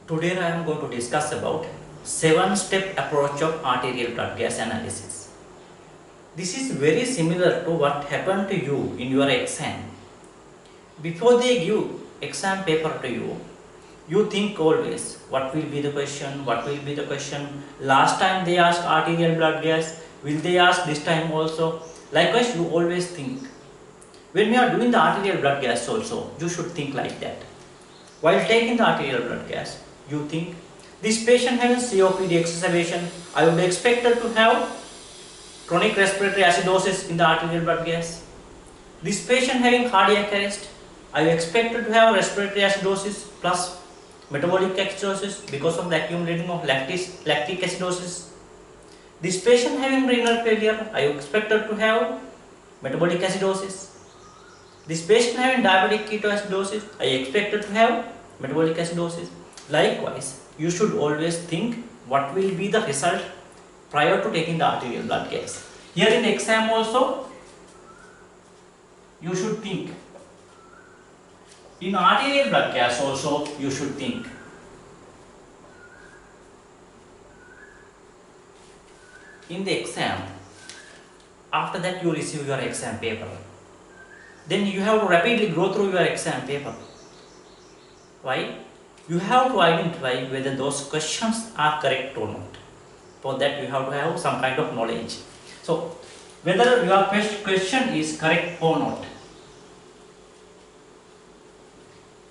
Today I am going to discuss about 7-step approach of arterial blood gas analysis. This is very similar to what happened to you in your exam. Before they give exam paper to you, you think always what will be the question, what will be the question. Last time they asked arterial blood gas, will they ask this time also? Likewise, you always think. When you are doing the arterial blood gas also, you should think like that. While taking the arterial blood gas, you think this patient having COPD exacerbation, I would expect her to have chronic respiratory acidosis in the arterial blood gas. This patient having cardiac arrest, I expect her to have respiratory acidosis plus metabolic acidosis because of the accumulating of lactic acidosis. This patient having renal failure, I expect her to have metabolic acidosis. This patient having diabetic ketoacidosis, I expect her to have metabolic acidosis. Likewise, you should always think what will be the result prior to taking the arterial blood gas. Here in exam also, you should think. In arterial blood gas also, you should think. In the exam, after that you receive your exam paper. Then you have to rapidly go through your exam paper. Why? You have to identify whether those questions are correct or not. For that you have to have some kind of knowledge. So, whether your question is correct or not.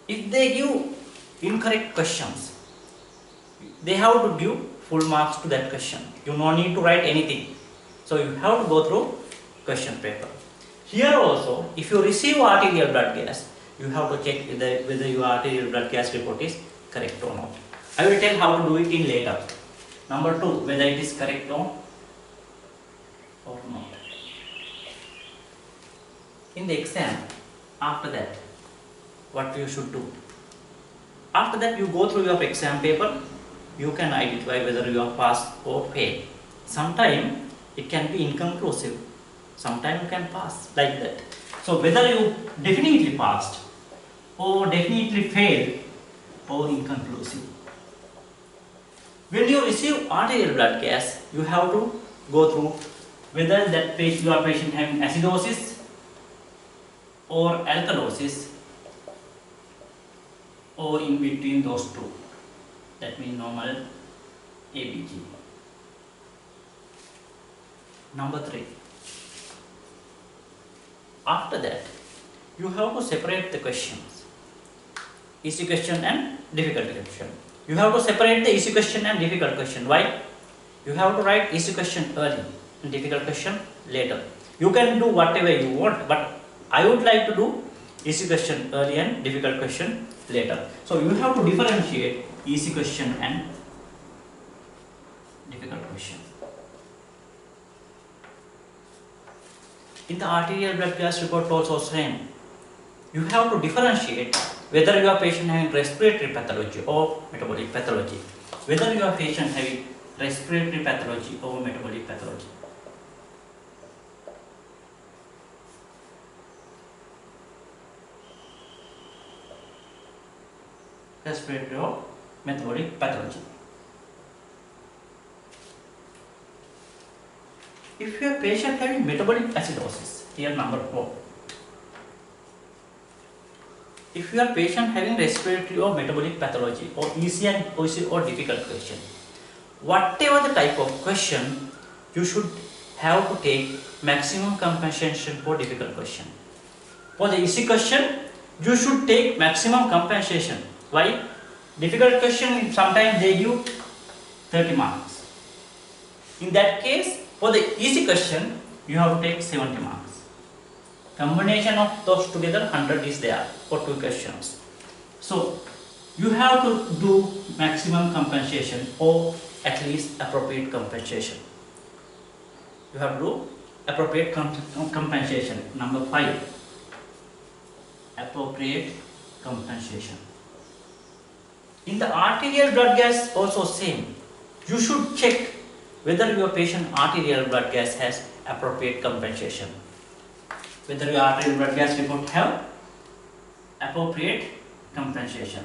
If they give incorrect questions, they have to give full marks to that question. You no need to write anything. So, you have to go through question paper. Here also, if you receive arterial blood gas, you have to check whether your arterial blood gas report is correct or not. I will tell how to do it in later. Number 2, whether it is correct or not. In the exam, after that, what you should do? After that, you go through your exam paper, you can identify whether you are passed or failed. Sometimes it can be inconclusive, sometimes you can pass like that. So whether you definitely passed or definitely failed or inconclusive. When you receive arterial blood gas, you have to go through whether that your patient having acidosis or alkalosis or in between those two. That means normal ABG. Number 3. After that, you have to separate the questions. Easy question and difficult question. You have to separate the easy question and difficult question. Why? You have to write easy question early and difficult question later. You can do whatever you want, but I would like to do easy question early and difficult question later. So you have to differentiate easy question and difficult question. In the arterial blood gas report also same. You have to differentiate whether your patient having respiratory pathology or metabolic pathology. Whether your patient having respiratory pathology or metabolic pathology. Respiratory or metabolic pathology. If your patient having metabolic acidosis, here number 4. If your patient having respiratory or metabolic pathology or easy or difficult question, whatever the type of question, you should have to take maximum compensation for difficult question. For the easy question, you should take maximum compensation. Why? Difficult question, sometimes they give 30 marks. In that case, for the easy question, you have to take 70 marks. Combination of those together, 100 is there for 2 questions. So, you have to do maximum compensation or at least appropriate compensation. You have to do appropriate compensation. Number 5, appropriate compensation. In the arterial blood gas also same. You should check whether your patient arterial blood gas has appropriate compensation. Whether your arterial blood gas report have appropriate compensation.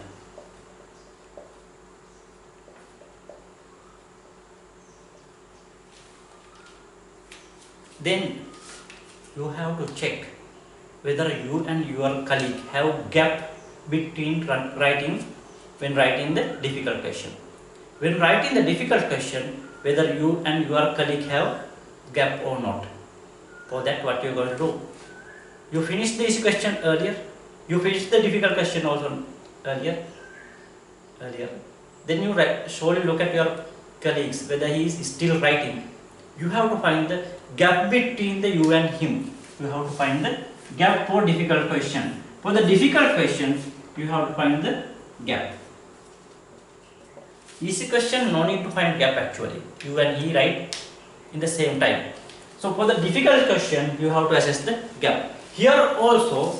then you have to check whether you and your colleague have gap between writing when writing the difficult question. When writing the difficult question, whether you and your colleague have gap or not. For that, what you are going to do? You finish this question earlier. You finish the difficult question also earlier. Then you slowly look at your colleagues whether he is still writing. You have to find the gap between the you and him. You have to find the gap for difficult question. For the difficult question, you have to find the gap. Easy question, no need to find gap actually. You and he write in the same time. So for the difficult question, you have to assess the gap. Here also,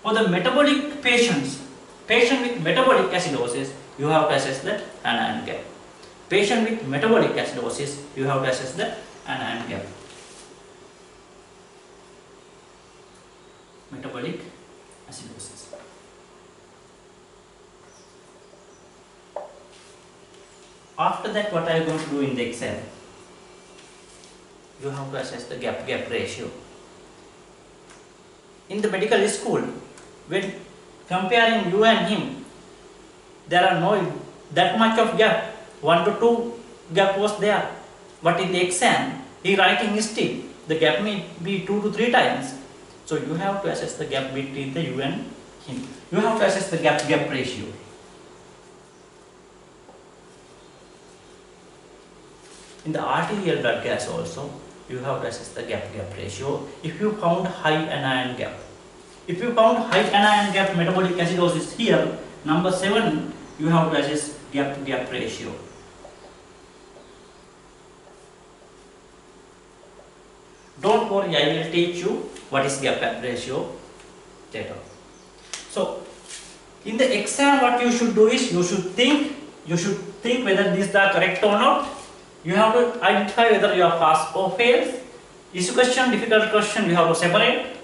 for the metabolic patients, patient with metabolic acidosis, you have to assess the anion gap. Patient with metabolic acidosis, you have to assess the anion gap. Metabolic acidosis. After that, what are you going to do in the exam? You have to assess the gap ratio. In the medical school, when comparing you and him, there are no that much of gap. 1 to 2 gap was there. But in the exam, he writing still. The gap may be 2 to 3 times. So you have to assess the gap between the you and him. You have to assess the gap ratio. In the arterial blood gas also, you have to assess the gap ratio. If you found high anion gap, if you found high anion gap metabolic acidosis here, number 7, you have to assess gap ratio. Don't worry, I will teach you what is gap ratio later. So, in the exam, what you should do is you should think whether these are correct or not. You have to identify whether you are pass or fail. Easy question, difficult question, you have to separate.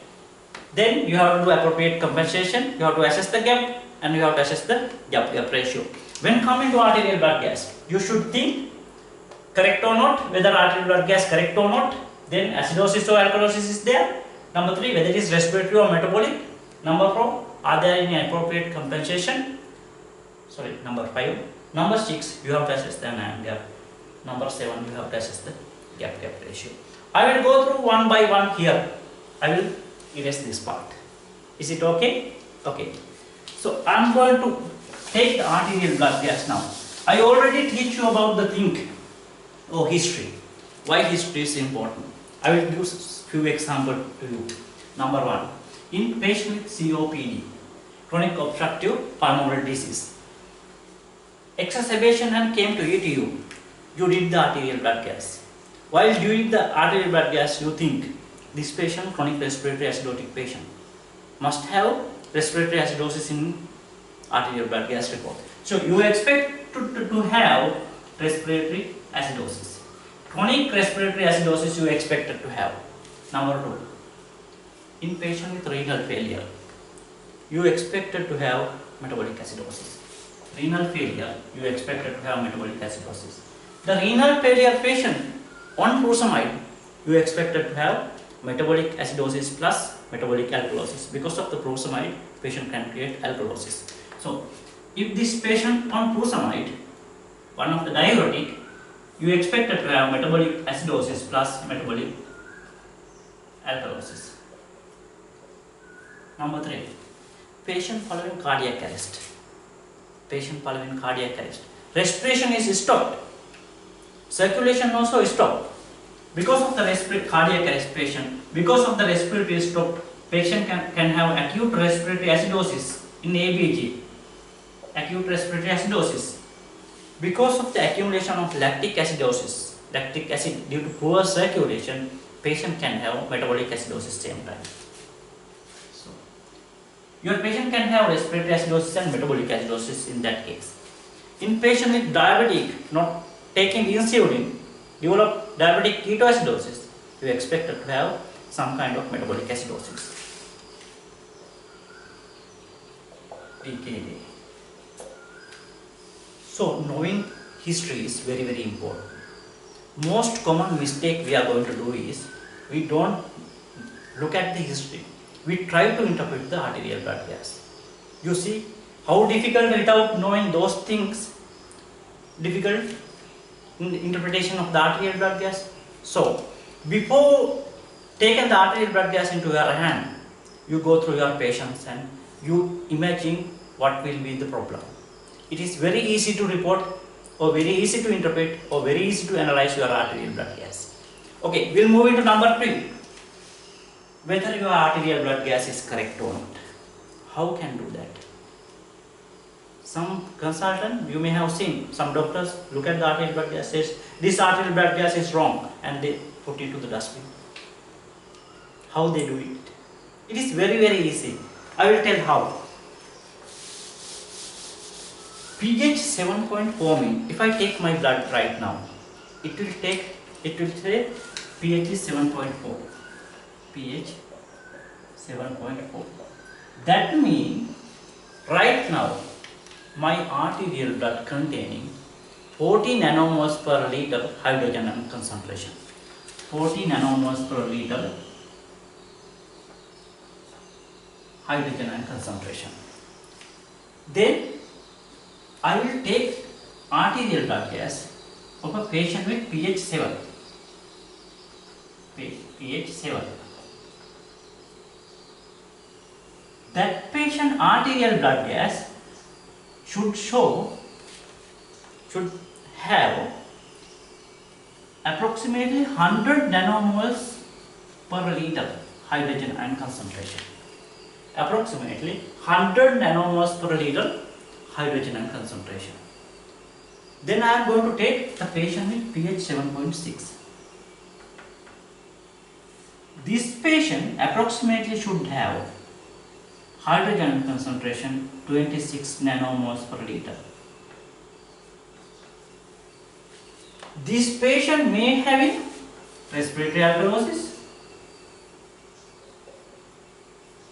Then you have to do appropriate compensation. You have to assess the gap and you have to assess the gap ratio. When coming to arterial blood gas, you should think correct or not, whether arterial blood gas correct or not. Then acidosis or alkalosis is there. Number 3, whether it is respiratory or metabolic. Number 4, are there any appropriate compensation? Sorry, number 5. Number 6, you have to assess the anion gap. Number 7, you have to assess the gap ratio. I will go through one by one here. I will erase this part. Is it okay? Okay. So I am going to take the arterial blood gas now. I already teach you about the thing or history. Why history is important. I will give few examples to you. Number 1, in patient with COPD, chronic obstructive pulmonary disease, exacerbation and came to ETU. You did the arterial blood gas. While doing the arterial blood gas, you think this patient, chronic respiratory acidotic patient, must have respiratory acidosis in arterial blood gas report. So you expect to have respiratory acidosis. Chronic respiratory acidosis you expected to have. Number 2, in patient with renal failure, you expected to have metabolic acidosis. Renal failure, you expected to have metabolic acidosis. The renal failure patient on furosemide, you expected to have metabolic acidosis plus metabolic alkalosis. Because of the furosemide, patient can create alkalosis. So, if this patient on furosemide, one of the diuretic, you expected to have metabolic acidosis plus metabolic alkalosis. Number 3, patient following cardiac arrest. Patient following cardiac arrest. Respiration is stopped. Circulation also stopped. Because of the cardiac arrest patient, because of the respiratory stopped, patient can have acute respiratory acidosis in ABG. Acute respiratory acidosis. Because of the accumulation of lactic acidosis, lactic acid due to poor circulation, patient can have metabolic acidosis same time. So, your patient can have respiratory acidosis and metabolic acidosis in that case. In patient with diabetic, not taking insulin, develop diabetic ketoacidosis, you expected to have some kind of metabolic acidosis. DKA. So knowing history is very important. most common mistake we are going to do is we don't look at the history. We try to interpret the arterial blood gas. You see how difficult without knowing those things, difficult in interpretation of the arterial blood gas. So before taking the arterial blood gas into your hand, you go through your patients and you imagine what will be the problem. It is very easy to report or very easy to interpret or very easy to analyze your arterial blood gas. Okay, we'll move into number 3. Whether your arterial blood gas is correct or not. How can do that? Some consultant, you may have seen, some doctors look at the arterial blood gas, says this arterial blood gas is wrong, and they put it to the dustbin. How they do it? It is very easy. I will tell how. pH 7.4 mean, if I take my blood right now, it will say pH is 7.4. pH 7.4. That means right now my arterial blood containing 40 nanomoles per liter hydrogen ion concentration. 40 nanomoles per liter hydrogen ion concentration. Then I will take arterial blood gas of a patient with pH 7. pH 7. That patient arterial blood gas should have approximately 100 nanomoles per liter hydrogen ion concentration. Approximately 100 nanomoles per liter hydrogen ion concentration. Then I am going to take the patient with pH 7.6. This patient approximately should have hydrogen ion concentration 26 nanomoles per liter. This patient may have respiratory alkalosis,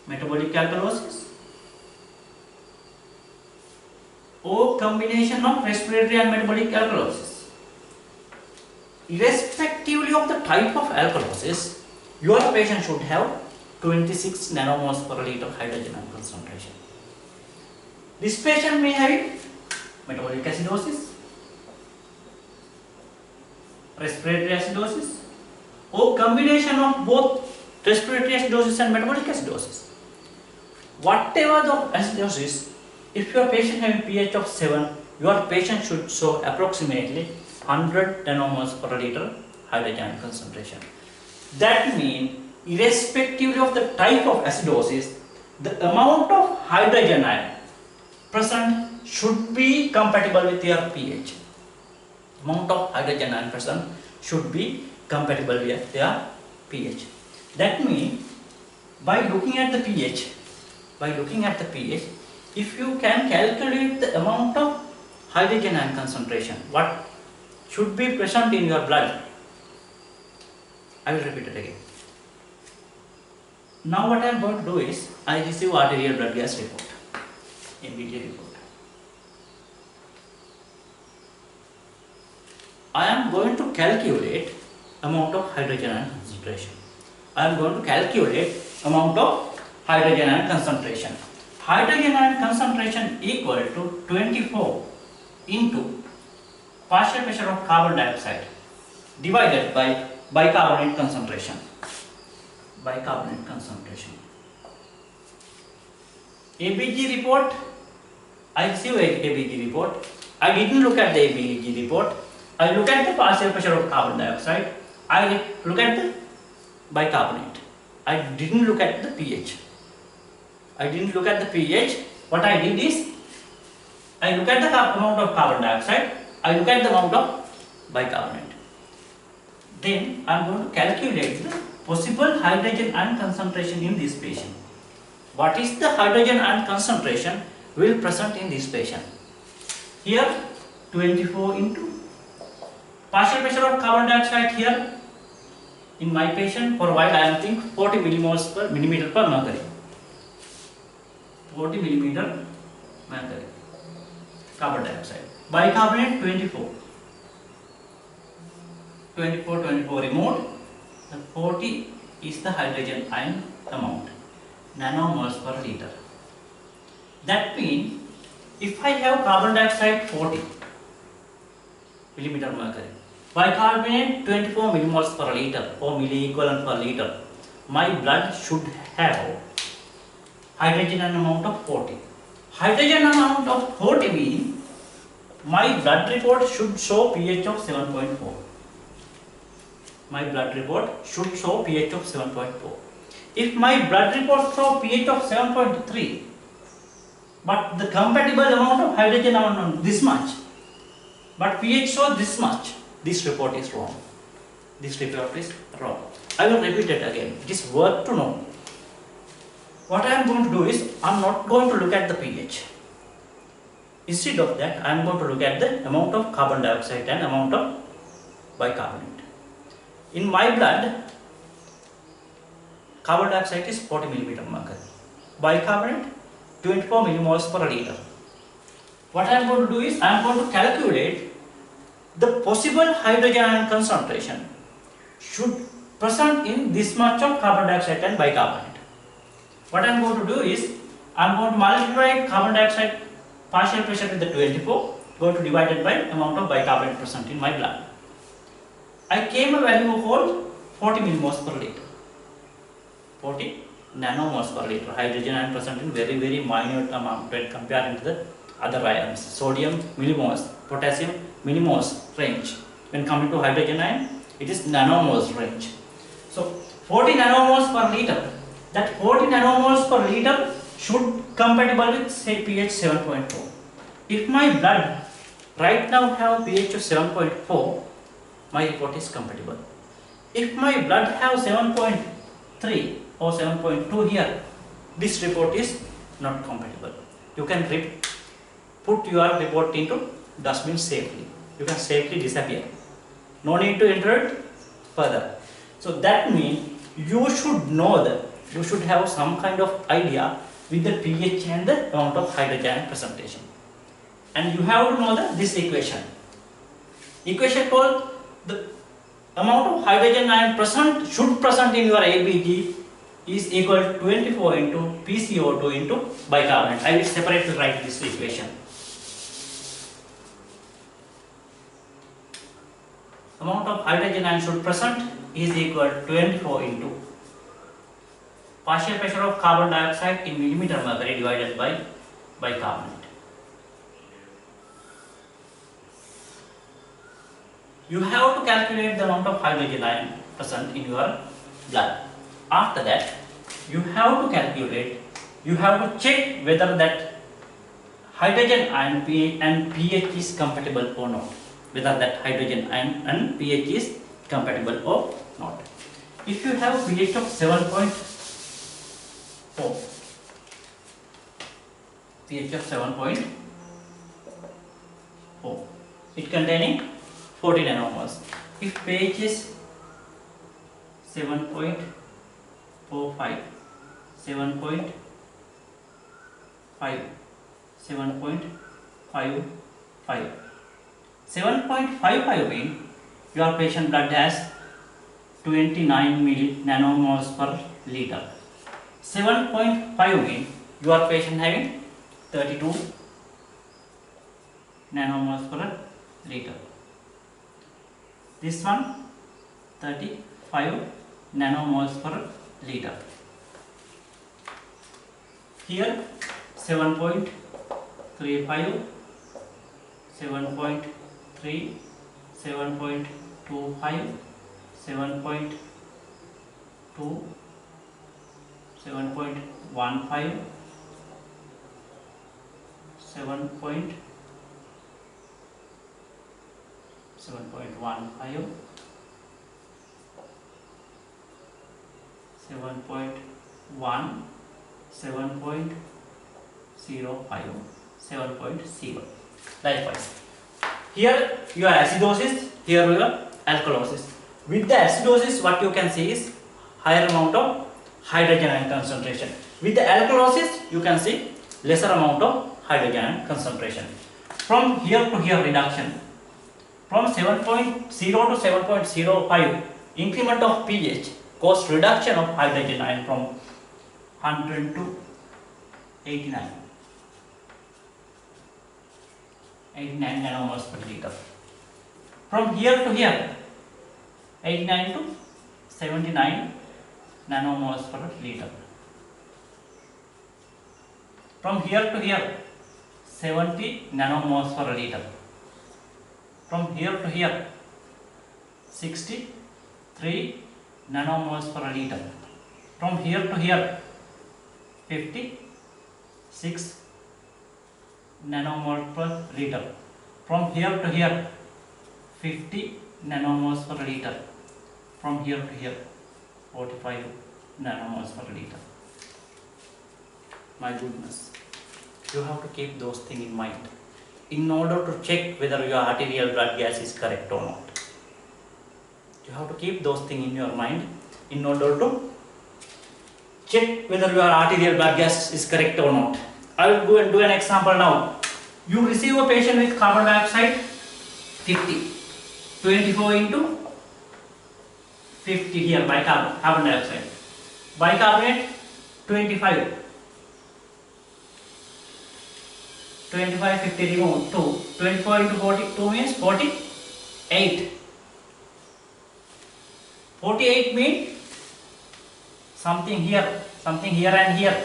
metabolic alkalosis, or combination of respiratory and metabolic alkalosis. Irrespectively of the type of alkalosis, your patient should have 26 nanomoles per liter hydrogen ion concentration. This patient may have metabolic acidosis, respiratory acidosis, or combination of both respiratory acidosis and metabolic acidosis. Whatever the acidosis, if your patient having pH of 7, your patient should show approximately 100 nanomoles per liter hydrogen ion concentration. That means, irrespectively of the type of acidosis, the amount of hydrogen ion present should be compatible with your pH. Amount of hydrogen ion present should be compatible with their pH. That means, by looking at the pH, if you can calculate the amount of hydrogen ion concentration, what should be present in your blood, I will repeat it again. Now what I am going to do is, I receive arterial blood gas report, ABG report. I am going to calculate amount of hydrogen ion concentration. Hydrogen ion concentration equal to 24 into partial pressure of carbon dioxide divided by bicarbonate concentration. ABG report, I receive ABG report. I didn't look at the ABG report. I look at the partial pressure of carbon dioxide. I look at the bicarbonate. I didn't look at the pH. What I did is, I look at the amount of carbon dioxide. I look at the amount of bicarbonate. Then I am going to calculate the possible hydrogen ion concentration in this patient. What is the hydrogen ion concentration will present in this patient? Here 24 into partial pressure of carbon dioxide here in my patient for a while I am thinking 40 millimoles per millimeter per mercury. 40 millimeter mercury carbon dioxide. Bicarbonate 24. 24 removed, the 40 is the hydrogen ion amount, nanomoles per liter. That means if I have carbon dioxide 40 millimeter mercury, bicarbonate 24 millimoles per liter or milliequivalent per liter, my blood should have hydrogen amount of 40. Hydrogen amount of 40 means my blood report should show pH of 7.4. My blood report should show pH of 7.4. If my blood report show pH of 7.3, but the compatible amount of hydrogen amount this much, but pH shows this much, this report is wrong. This report is wrong. I will repeat it again. It is worth to know. What I am going to do is, I am not going to look at the pH. Instead of that, I am going to look at the amount of carbon dioxide and amount of bicarbonate. In my blood, carbon dioxide is 40 millimeter mercury. Bicarbonate 24 millimoles per liter. What I am going to do is, I am going to calculate the possible hydrogen ion concentration should present in this much of carbon dioxide and bicarbonate. What I am going to do is, I am going to multiply carbon dioxide partial pressure with the 24, going to divide it by amount of bicarbonate present in my blood. I came a value called 40 millimoles per liter. 40 nanomoles per liter. Hydrogen ion present in very minute amount when comparing to the other ions. Sodium millimoles, potassium millimoles range. When coming to hydrogen ion, it is nanomoles range. So 40 nanomoles per liter. That 40 nanomoles per liter should compatible with say pH 7.4. If my blood right now have pH of 7.4, my report is compatible. If my blood have 7.3 or 7.2 here, this report is not compatible. You can put your report into dustbin safely. You can safely disappear. No need to enter it further. So that means you should know that you should have some kind of idea with the pH and the amount of hydrogen presentation. And you have to know this equation. Equation called the amount of hydrogen ion should present in your ABG is equal to 24 into PCO2 into bicarbonate. I will separately write this equation. Amount of hydrogen ion should present is equal to 24 into partial pressure of carbon dioxide in millimeter mercury divided by bicarbonate. You have to calculate the amount of hydrogen ion present in your blood. After that, you have to calculate, you have to check whether that hydrogen ion and pH is compatible or not. Whether that hydrogen ion and pH is compatible or not. If you have pH of 7.4, pH of 7.4, it containing 40 nanomoles. If pH is 7.45, 7.5, 7.55, 7.55 means your patient blood has 29 nanomoles per liter. 7.5 means your patient having 32 nanomoles per liter. This one 35 nanomoles per liter. Here 7.35, 7.3, 7.25, 7.2, 7.15, 7.15, 7.1, 7.05, 7.0. Likewise, here your acidosis, here your alkalosis. With the acidosis, what you can see is higher amount of hydrogen ion concentration. With the alkalosis, you can see lesser amount of hydrogen ion concentration. From here to here reduction, From 7.0 to 7.05, increment of pH caused reduction of hydrogen ion from 100 to 89. 89 nanomoles per liter. From here to here, 89 to 79 nanomoles per liter. From here to here, 70 nanomoles per liter. From here to here, 63 nanomoles per liter. From here to here, 56 nanomoles per liter. From here to here, 50 nanomoles per liter. From here to here, 45 nanomoles per liter. My goodness, you have to keep those things in mind in order to check whether your arterial blood gas is correct or not. You have to keep those things in your mind in order to check whether your arterial blood gas is correct or not. I will go and do an example now. You receive a patient with carbon dioxide 50, 24 into 50 here carbon dioxide. Bicarbonate 25. 25, 50 remove 2. 24 into 42 means 48. 48 means something here and here.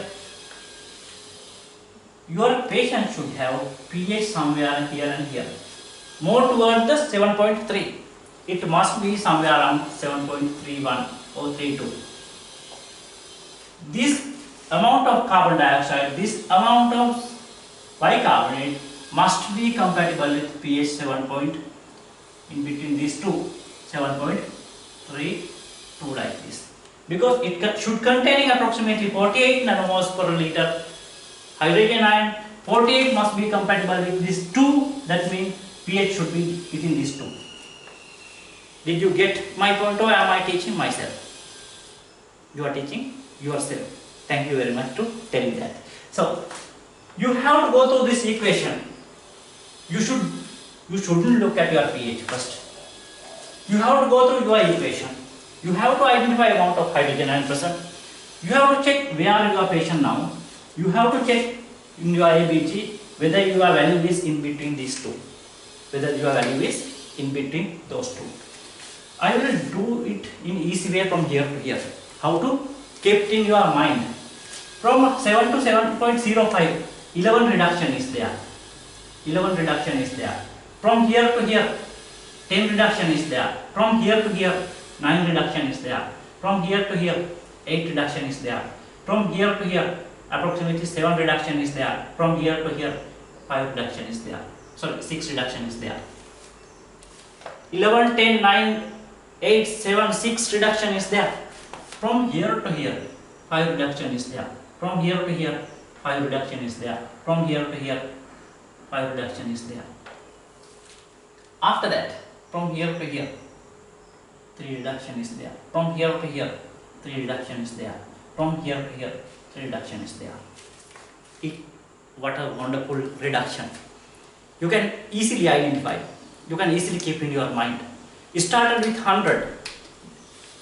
Your patient should have pH somewhere here and here. More towards the 7.3. It must be somewhere around 7.31 or 32. This amount of carbon dioxide, this amount of bicarbonate must be compatible with pH 7 point in between these two, 7.32 like this, because it should containing approximately 48 nanomoles per liter hydrogen ion. 48 must be compatible with these two, that means pH should be within these two. Did you get my point, or am I teaching myself? You are teaching yourself. Thank you very much to telling that. So you have to go through this equation. You shouldn't look at your pH first. You have to go through your equation. You have to identify amount of hydrogen ion present. You have to check where your patient now. You have to check in your ABG whether your value is in between these two. Whether your value is in between those two. I will do it in easy way from here to here. How to keep it in your mind. From 7 to 7.05. 11 reduction is there. 11 reduction is there. From here to here, 10 reduction is there. From here to here, 9 reduction is there. From here to here, 8 reduction is there. From here to here, approximately 7 reduction is there. From here to here, 5 reduction is there. Sorry, 6 reduction is there. 11, 10, 9, 8, 7, 6 reduction is there. From here to here, 5 reduction is there. From here to here, 5 reduction is there. From here to here, 5 reduction is there. After that, from here to here, 3 reduction is there. From here to here, 3 reduction is there. From here to here, 3 reduction is there. What a wonderful reduction. You can easily identify. You can easily keep in your mind. You started with 100.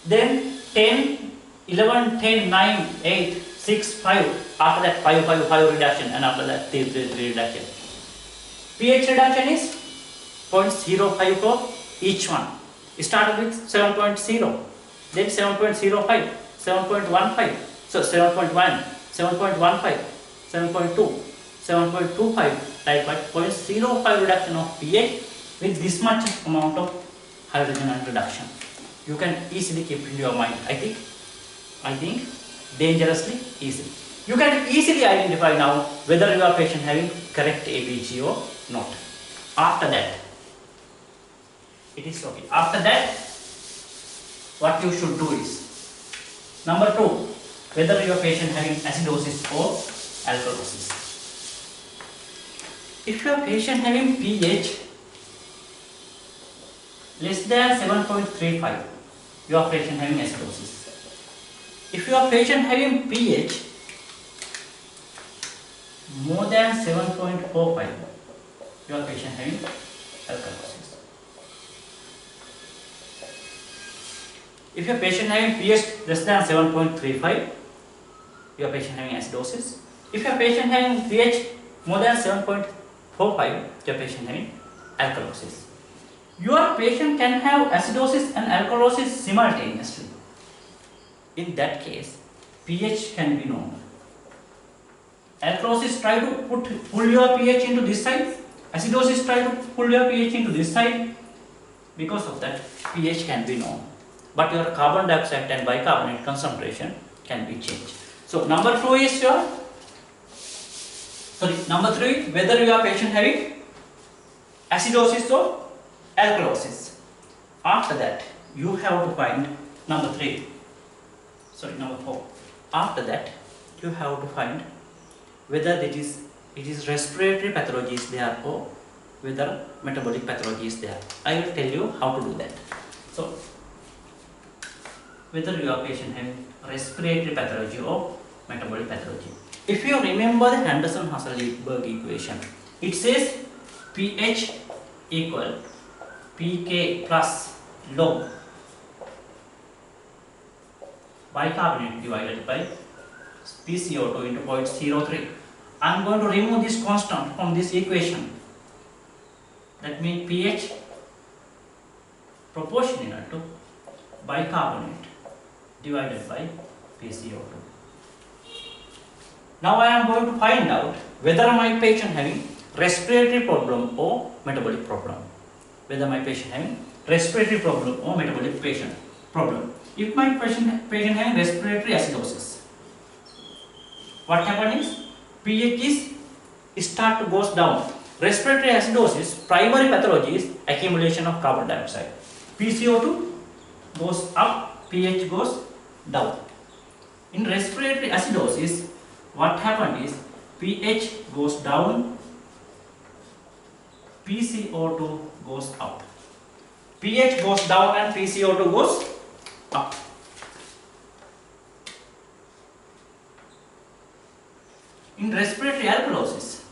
Then 10, 11, 10, 9, 8, 6, 5. After that 5 reduction, and after that 3 reduction. pH reduction is 0.05 for each one. You started with 7.0, then 7.05, 7.15, so 7.1, 7.15, 7.2, 7.25, like 0.05 reduction of pH with this much amount of hydrogen ion reduction. You can easily keep in your mind. I think dangerously easy. You can easily identify now whether your patient having correct ABG or not. After that, it is okay. After that, what you should do is, number 2, whether your patient having acidosis or alkalosis. If your patient having pH less than 7.35, your patient having acidosis. If your patient having pH more than 7.45, your patient having alkalosis. If your patient having pH less than 7.35, your patient having acidosis. If your patient having pH more than 7.45, your patient having alkalosis. Your patient can have acidosis and alkalosis simultaneously. In that case, pH can be known. Alkalosis try to pull your pH into this side. Acidosis try to pull your pH into this side. Because of that, pH can be known. But your carbon dioxide and bicarbonate concentration can be changed. So number 2 is number 3, whether your patient having acidosis or alkalosis. After that, you have to find number 4. After that, you have to find whether it is respiratory pathology is there or whether metabolic pathology is there. I will tell you how to do that. So, whether your patient having respiratory pathology or metabolic pathology. If you remember the Henderson-Hasselbalch equation, it says pH equal pK plus log bicarbonate divided by PCO2 into 0.03. I am going to remove this constant from this equation. That means pH proportional to bicarbonate divided by PCO2. Now I am going to find out whether my patient having respiratory problem or metabolic problem. Whether my patient having respiratory problem or metabolic problem. If my patient having respiratory acidosis, what happens is pH is start to goes down. Respiratory acidosis primary pathology is accumulation of carbon dioxide. PCO2 goes up, pH goes down. In respiratory acidosis, what happened is pH goes down, PCO2 goes up. pH goes down and PCO2 goes up. In respiratory alkalosis,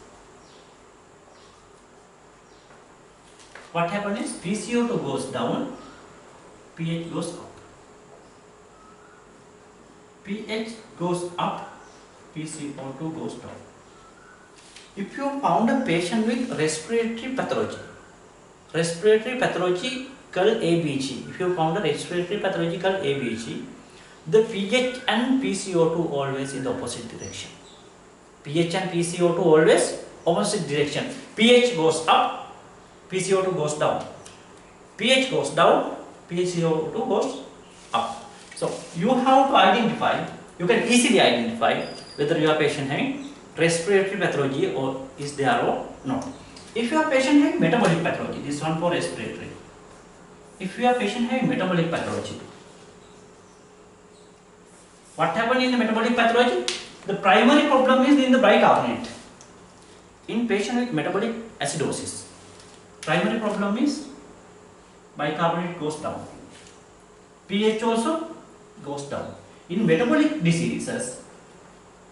what happens is PCO2 goes down, pH goes up. pH goes up, PCO2 goes down. If you found a patient with respiratory pathological ABG, if you found a respiratory pathological ABG, the pH and PCO2 always in the opposite direction. pH and PCO2 always opposite direction. pH goes up, PCO2 goes down. pH goes down, PCO2 goes up. So you have to identify, you can easily identify whether your patient having respiratory pathology or is there or not. If your patient having metabolic pathology, this one for respiratory. If your patient having metabolic pathology, what happened in the metabolic pathology? The primary problem is in the bicarbonate. In patient with metabolic acidosis, primary problem is bicarbonate goes down. pH also goes down. In metabolic diseases,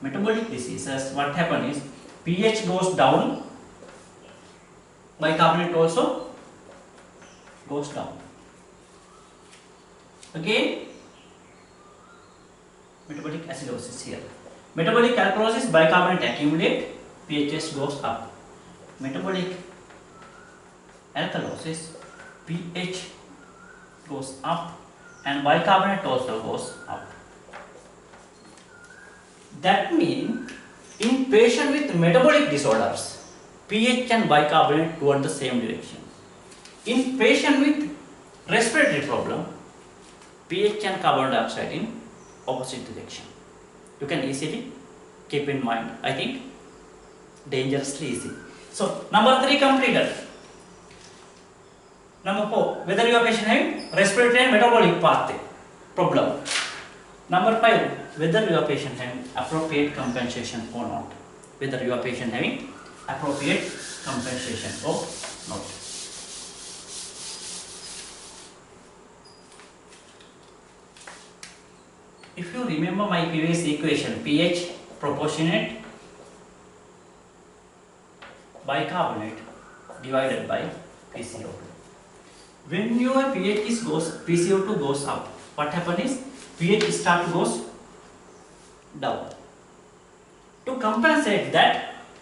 what happens is pH goes down, bicarbonate also goes down. Again, metabolic acidosis here. Metabolic alkalosis, bicarbonate accumulate, pH goes up. Metabolic alkalosis, pH goes up and bicarbonate also goes up. That means in patient with metabolic disorders, pH and bicarbonate toward the same direction. In patient with respiratory problem, pH and carbon dioxide in opposite direction. You can easily keep in mind. I think dangerously easy. So number 3 completed. Number 4, whether your patient having respiratory and metabolic pathway problem. Number 5, whether your patient having appropriate compensation or not. Whether your patient having appropriate compensation or not. If you remember my previous equation, pH proportionate bicarbonate divided by PCO2. When your pH PCO2 goes up, what happens is pH start goes down. To compensate that,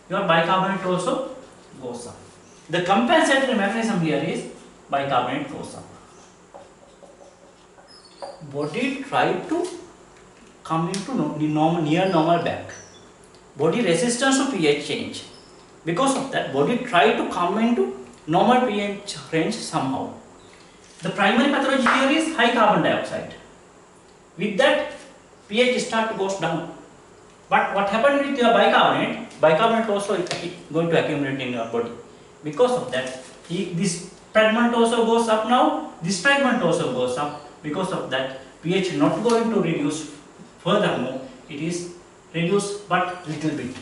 your bicarbonate also goes up. The compensatory mechanism here is bicarbonate goes up. Body try to come into near normal back. Body resistance to pH change. Because of that, body try to come into normal pH range somehow. The primary pathology here is high carbon dioxide. With that, pH start goes down. But what happened with your bicarbonate? Bicarbonate also is going to accumulate in your body. Because of that, this fragment also goes up now. This fragment also goes up. Because of that, pH not going to reduce. Furthermore, it is reduced but little bit.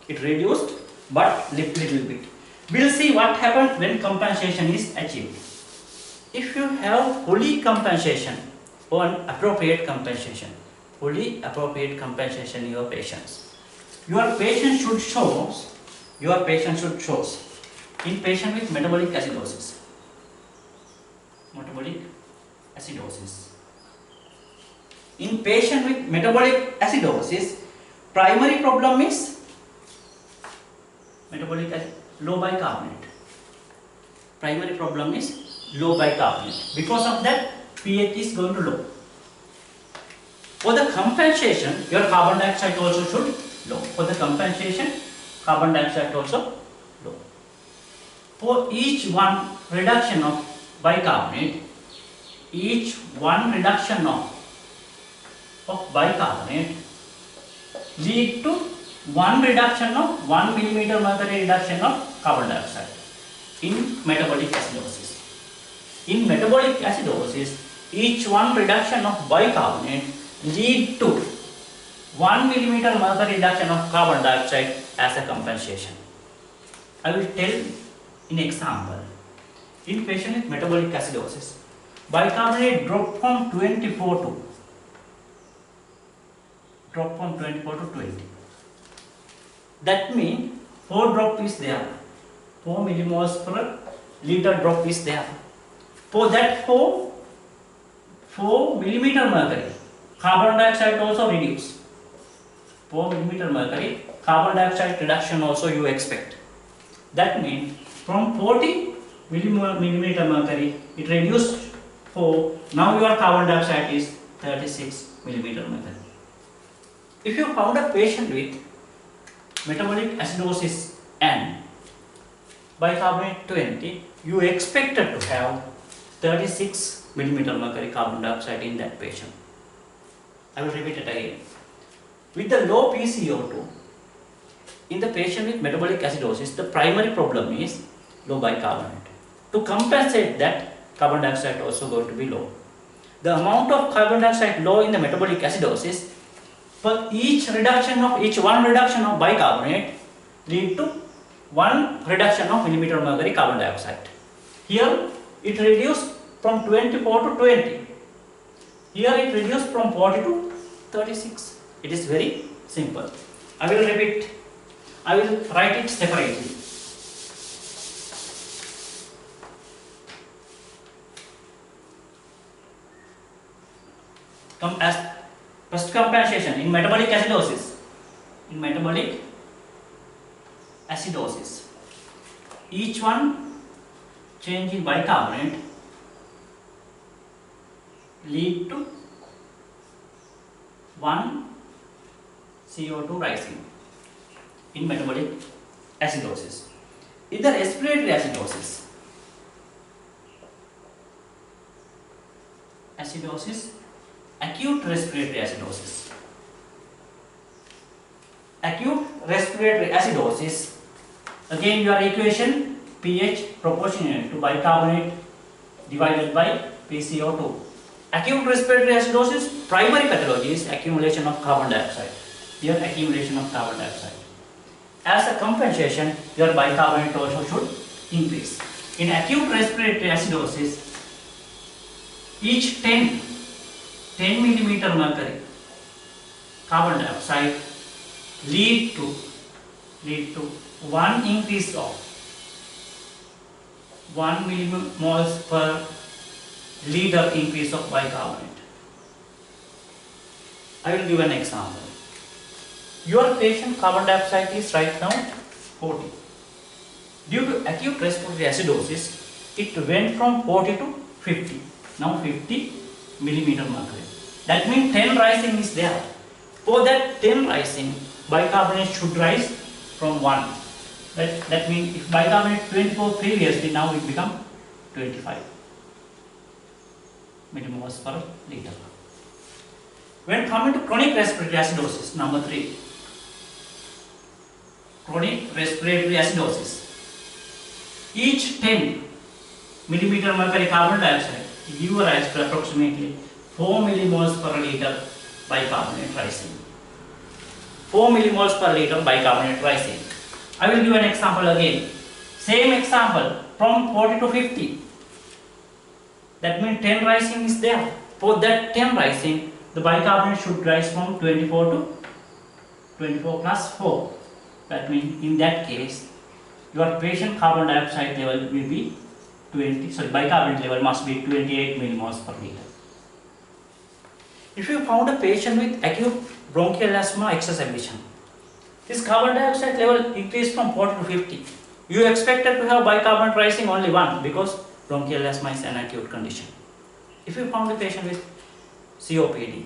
It reduced but little bit. We'll see what happens when compensation is achieved. If you have fully compensation or appropriate compensation, fully appropriate compensation in your patients, your patient should show in patient with metabolic acidosis. In patient with metabolic acidosis, primary problem is low bicarbonate. Primary problem is low bicarbonate. Because of that, pH is going to low. For the compensation, your carbon dioxide also should low. For the compensation, carbon dioxide also low. For each one reduction of bicarbonate, each one reduction of bicarbonate lead to one reduction of 1 millimeter mercury reduction of carbon dioxide in metabolic acidosis. In metabolic acidosis, each one reduction of bicarbonate lead to 1 millimeter mercury reduction of carbon dioxide as a compensation. I will tell in example. In patient with metabolic acidosis, bicarbonate dropped from 24 to 20. That means 4 drop is there. 4 millimoles per liter drop is there. For that 4 millimeter mercury, carbon dioxide also reduce. 4 millimeter mercury, carbon dioxide reduction also you expect. That means from 40 millimeter mercury, it reduced 4. Now your carbon dioxide is 36 millimeter mercury. If you found a patient with metabolic acidosis and bicarbonate 20, you expected to have 36 millimeter mercury carbon dioxide in that patient. I will repeat it again. With the low PCO2, in the patient with metabolic acidosis, the primary problem is low bicarbonate. To compensate that, carbon dioxide also going to be low. The amount of carbon dioxide low in the metabolic acidosis, for each one reduction of bicarbonate lead to 1 reduction of millimeter mercury carbon dioxide. Here it reduced from 24 to 20. Here it reduced from 40 to 36. It is very simple. I will repeat. I will write it separately. As first compensation in metabolic acidosis. Each one change in bicarbonate lead to 1 CO2 rising in metabolic acidosis. In the respiratory acidosis, acute respiratory acidosis. Acute respiratory acidosis, again your equation pH proportional to bicarbonate divided by PCO2. Acute respiratory acidosis, primary pathology is accumulation of carbon dioxide. Here accumulation of carbon dioxide. As a compensation, your bicarbonate also should increase. In acute respiratory acidosis, each 10 millimeter mercury carbon dioxide lead to 1 increase of 1 millimoles per liter increase of bicarbonate. I will give an example. Your patient carbon dioxide is right now 40. Due to acute respiratory acidosis, it went from 40 to 50. Now 50 millimeter mercury. That means 10 rising is there. For that 10 rising, bicarbonate should rise from 1. That means if bicarbonate 24 previously, now it become 25 millimoles per liter. When coming to chronic respiratory acidosis, number 3. Chronic respiratory acidosis. Each 10 millimeter mercury carbon dioxide give rise to approximately 4 millimoles per liter bicarbonate rising. 4 millimoles per liter bicarbonate rising. I will give an example again. Same example from 40 to 50. That means 10 rising is there. For that 10 rising, the bicarbonate should rise from 24 to 24 plus 4. That means in that case, your patient carbon dioxide level will be bicarbonate level must be 28 millimoles per liter. If you found a patient with acute bronchial asthma exacerbation, this carbon dioxide level increased from 40 to 50. You expected to have bicarbonate rising only 1 because bronchial asthma is an acute condition. If you found a patient with COPD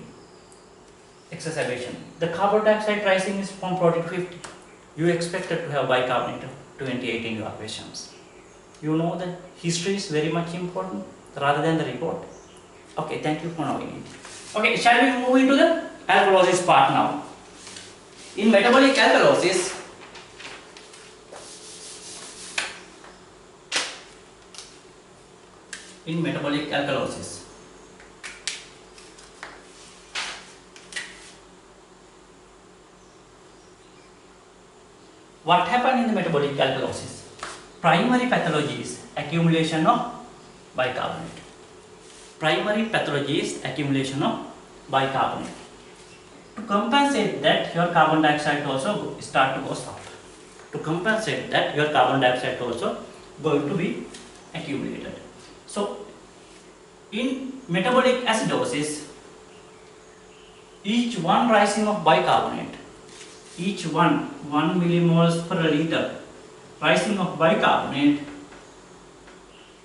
exacerbation, the carbon dioxide rising is from 40 to 50. You expected to have bicarbonate of 28 in your patients. You know that history is very much important rather than the report. Okay, thank you for knowing it. Okay, shall we move into the alkalosis part now? In metabolic alkalosis, what happened in the metabolic alkalosis? Primary pathology is accumulation of bicarbonate. Primary pathology is accumulation of bicarbonate. To compensate that, your carbon dioxide also start to go south. To compensate that, your carbon dioxide also going to be accumulated. So, in metabolic acidosis, each one rising of bicarbonate, each 1 millimoles per liter rising of bicarbonate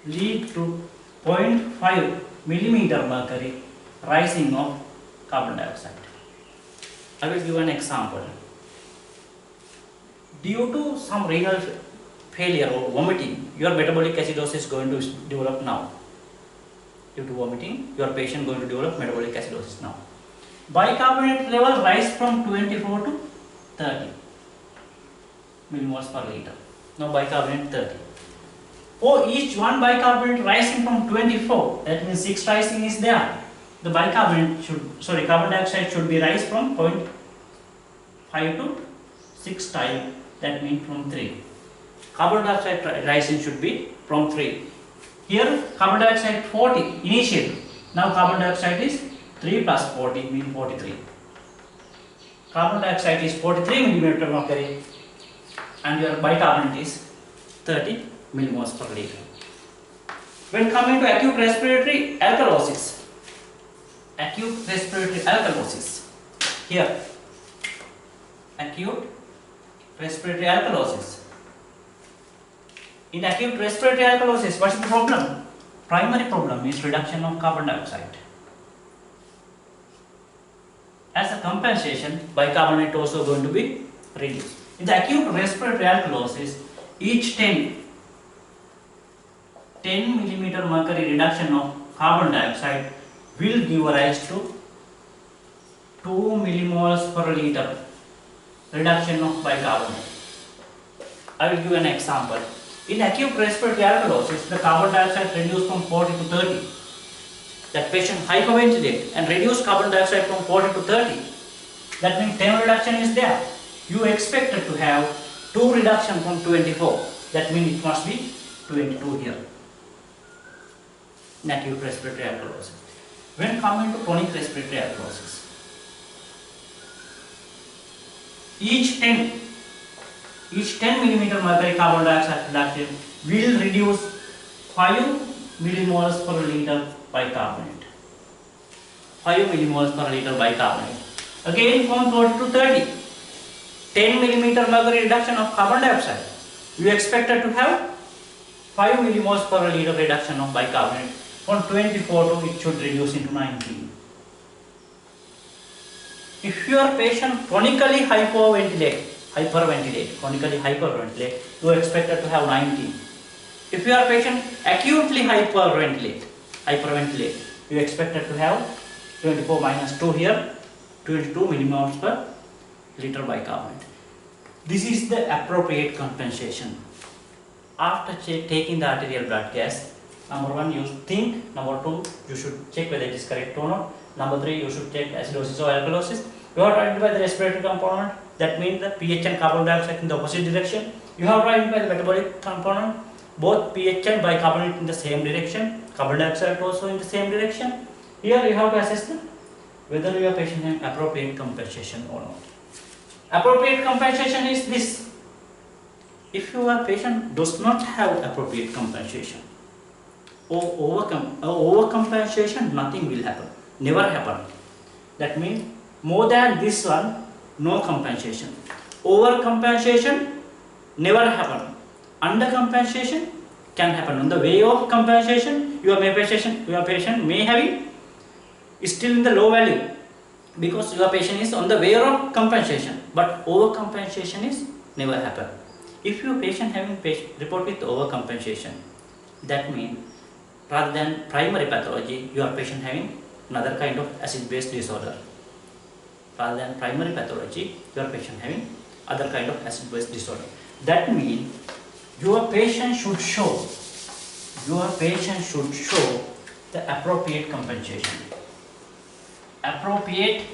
lead to 0.5 millimeter mercury rising of carbon dioxide. I will give an example. Due to some renal failure or vomiting, your metabolic acidosis is going to develop now. Due to vomiting, your patient going to develop metabolic acidosis now. Bicarbonate level rise from 24 to 30 millimoles per liter. Now bicarbonate 30. For each 1 bicarbonate rising from 24, that means 6 rising is there. The carbon dioxide should be rise from 0.5 to 6 times, that means from 3. Carbon dioxide rising should be from 3. Here carbon dioxide 40 initially. Now carbon dioxide is 3 plus 40 means 43. Carbon dioxide is 43 millimeter mercury and your bicarbonate is 30 millimoles per liter. When coming to acute respiratory alkalosis, here acute respiratory alkalosis. In acute respiratory alkalosis, what is the problem? Primary problem is reduction of carbon dioxide. As a compensation, bicarbonate also going to be reduced. In the acute respiratory alkalosis, each 10 millimeter mercury reduction of carbon dioxide will give rise to 2 millimoles per liter reduction of bicarbonate. I will give an example. In acute respiratory alkalosis, the carbon dioxide reduced from 40 to 30. That patient hyperventilate and reduce carbon dioxide from 40 to 30. That means 10 reduction is there. You expected to have 2 reduction from 24. That means it must be 22 here. In acute respiratory alkalosis. When coming to chronic respiratory alkalosis, each 10 millimeter mercury carbon dioxide reduction will reduce 5 millimoles per liter bicarbonate. 5 millimoles per liter bicarbonate. Again from 40 to 30. 10 millimeter mercury reduction of carbon dioxide. You expected to have 5 millimoles per liter reduction of bicarbonate. From 24 to it should reduce into 19. If your patient chronically hyperventilate, chronically hyperventilate, you are expected to have 19. If your patient acutely hyperventilate, you are expected to have 24 minus 2 here, 22 millimoles per liter bicarbonate. This is the appropriate compensation. After taking the arterial blood gas, number 1 you think, number 2 you should check whether it is correct or not, number 3 you should check acidosis or alkalosis. You have to identify the respiratory component, that means the pH and carbon dioxide in the opposite direction. You have to identify the metabolic component, both pH and bicarbonate in the same direction, carbon dioxide also in the same direction. Here you have to assess whether your patient has appropriate compensation or not. Appropriate compensation is this. If your patient does not have appropriate compensation or overcompensation, nothing will happen, never happen. That means more than this one, no compensation. Overcompensation, never happen. Undercompensation can happen. On the way of compensation, your patient may have still in the low value because your patient is on the way of compensation, but overcompensation is never happen. If your patient having report with overcompensation, that means rather than primary pathology, your patient having another kind of acid-base disorder. Rather than primary pathology, your patient having other kind of acid-base disorder. That means your patient should show the appropriate compensation. Appropriate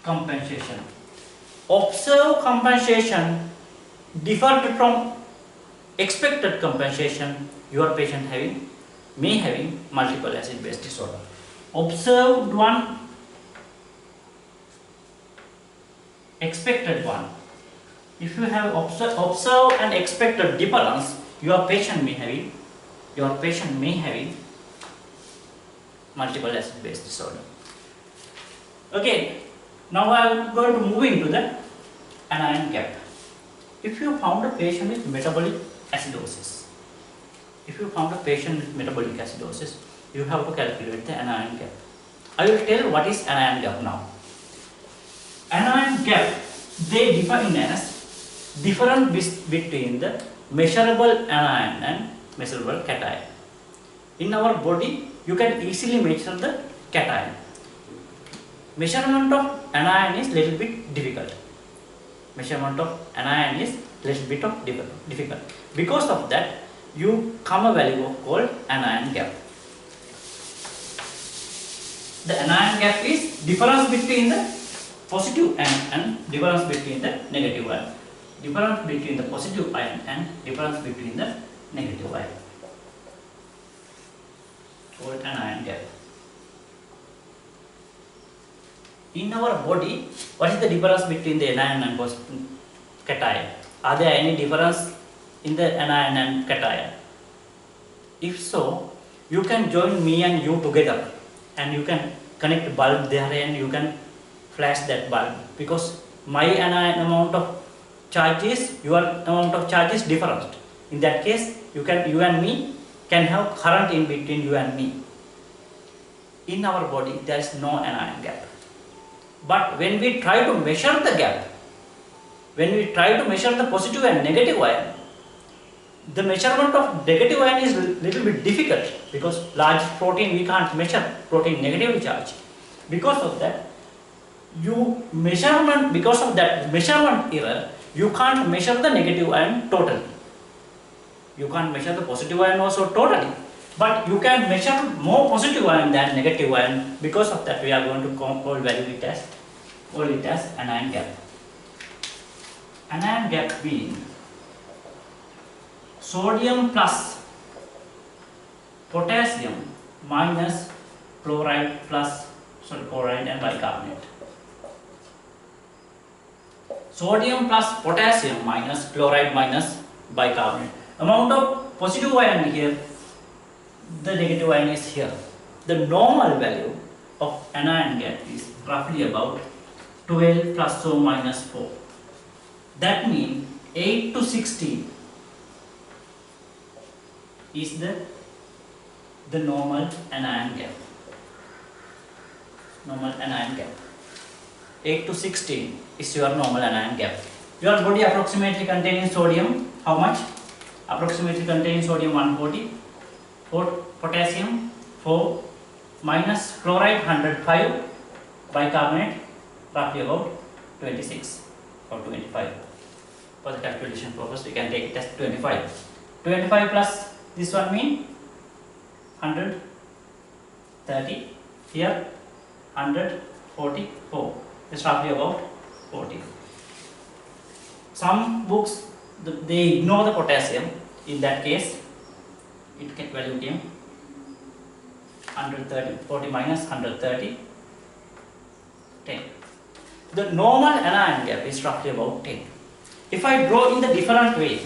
compensation. Observed compensation differed from expected compensation. Your patient may having multiple acid-base disorder. Observed one, expected one. If you have observed and expected difference, your patient may having multiple acid-base disorder. Okay, now I am going to move into the anion gap. If you found a patient with metabolic acidosis, you have to calculate the anion gap. I will tell what is anion gap now. Anion gap, they define as difference between the measurable anion and measurable cation. In our body, you can easily measure the cation. Measurement of anion is little bit difficult. Because of that, you come a value called anion gap. The anion gap is difference between the positive ion and difference between the negative ion. Difference between the positive ion and difference between the negative ion. Called anion gap. In our body, what is the difference between the anion and cation? Are there any difference in the anion and cation? If so, you can join me and you together and you can connect bulb there and you can flash that bulb, because my anion amount of charge is, your amount of charge is different. In that case, you and me can have current in between you and me. In our body, there is no anion gap. But when we try to measure the gap, when we try to measure the positive and negative ion, the measurement of negative ion is little bit difficult, because large protein we can't measure protein negatively charged. Because of that measurement error, you can't measure the negative ion totally. You can't measure the positive ion also totally, but you can measure more positive ion than negative ion. Because of that, we are going to call it as anion gap. Anion gap being sodium plus potassium minus chloride and bicarbonate. Sodium plus potassium minus chloride minus bicarbonate. Amount of positive ion here, the negative ion is here. The normal value of anion gap is roughly about 12 plus or minus 4. That means 8 to 16 is the normal anion gap. Normal anion gap. 8 to 16 is your normal anion gap. Your body approximately containing sodium, how much? Approximately containing sodium 140, potassium 4, minus chloride 105, bicarbonate roughly about 26 or 25. For the calculation purpose, we can take it as 25. 25 plus this one mean 130. Here 144. It's roughly about 40. Some books they ignore the potassium. In that case, value came 130. 40 minus 130, 10. The normal anion gap is roughly about 10. If I draw in the different way,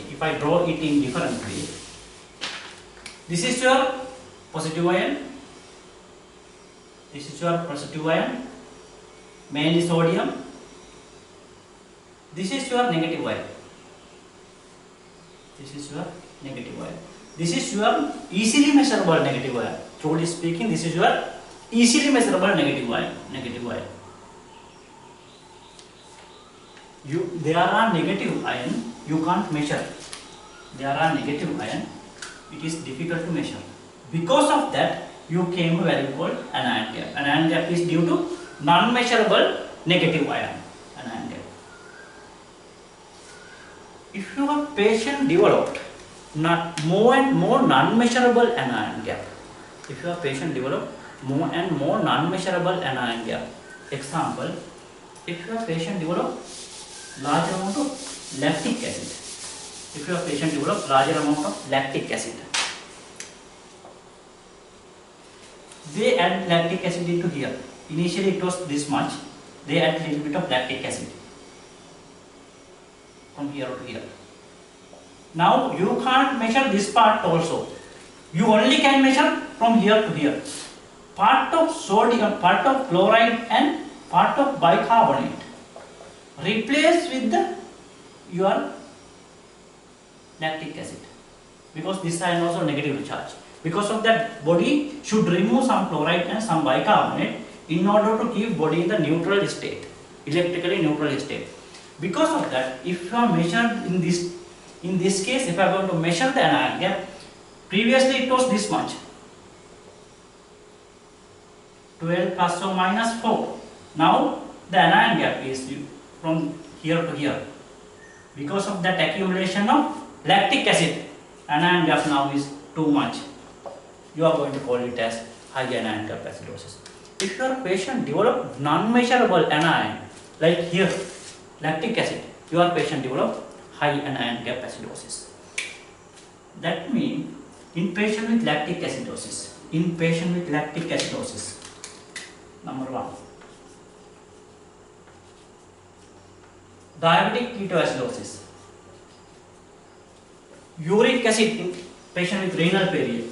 this is your positive ion, mainly sodium. This is your negative ion. This is your easily measurable negative ion. Truly speaking, this is your easily measurable negative ion. There are negative ion you can't measure. It is difficult to measure. Because of that, you came to a value called anion gap. Anion gap is due to non-measurable negative ion. Anion gap. If your patient developed more and more non-measurable anion gap, example, if your patient developed large amount of lactic acid, they add lactic acid into here. Initially it was this much, they add a little bit of lactic acid from here to here. Now you can't measure this part also. You only can measure from here to here. Part of sodium, part of chloride and part of bicarbonate replace with your lactic acid, because this ion also negatively charged. Because of that, body should remove some chloride and some bicarbonate in order to keep body in the neutral state, electrically neutral state. Because of that, if you are measured in this case, if I am going to measure the anion gap, previously it was this much, 12 plus or minus 4. Now the anion gap is from here to here. Because of that accumulation of lactic acid, anion gap now is too much. You are going to call it as high anion gap acidosis. If your patient develop non-measurable anion, like here lactic acid, your patient develop high anion gap acidosis. That means in patient with lactic acidosis, number 1, diabetic ketoacidosis, uric acid in patient with renal failure,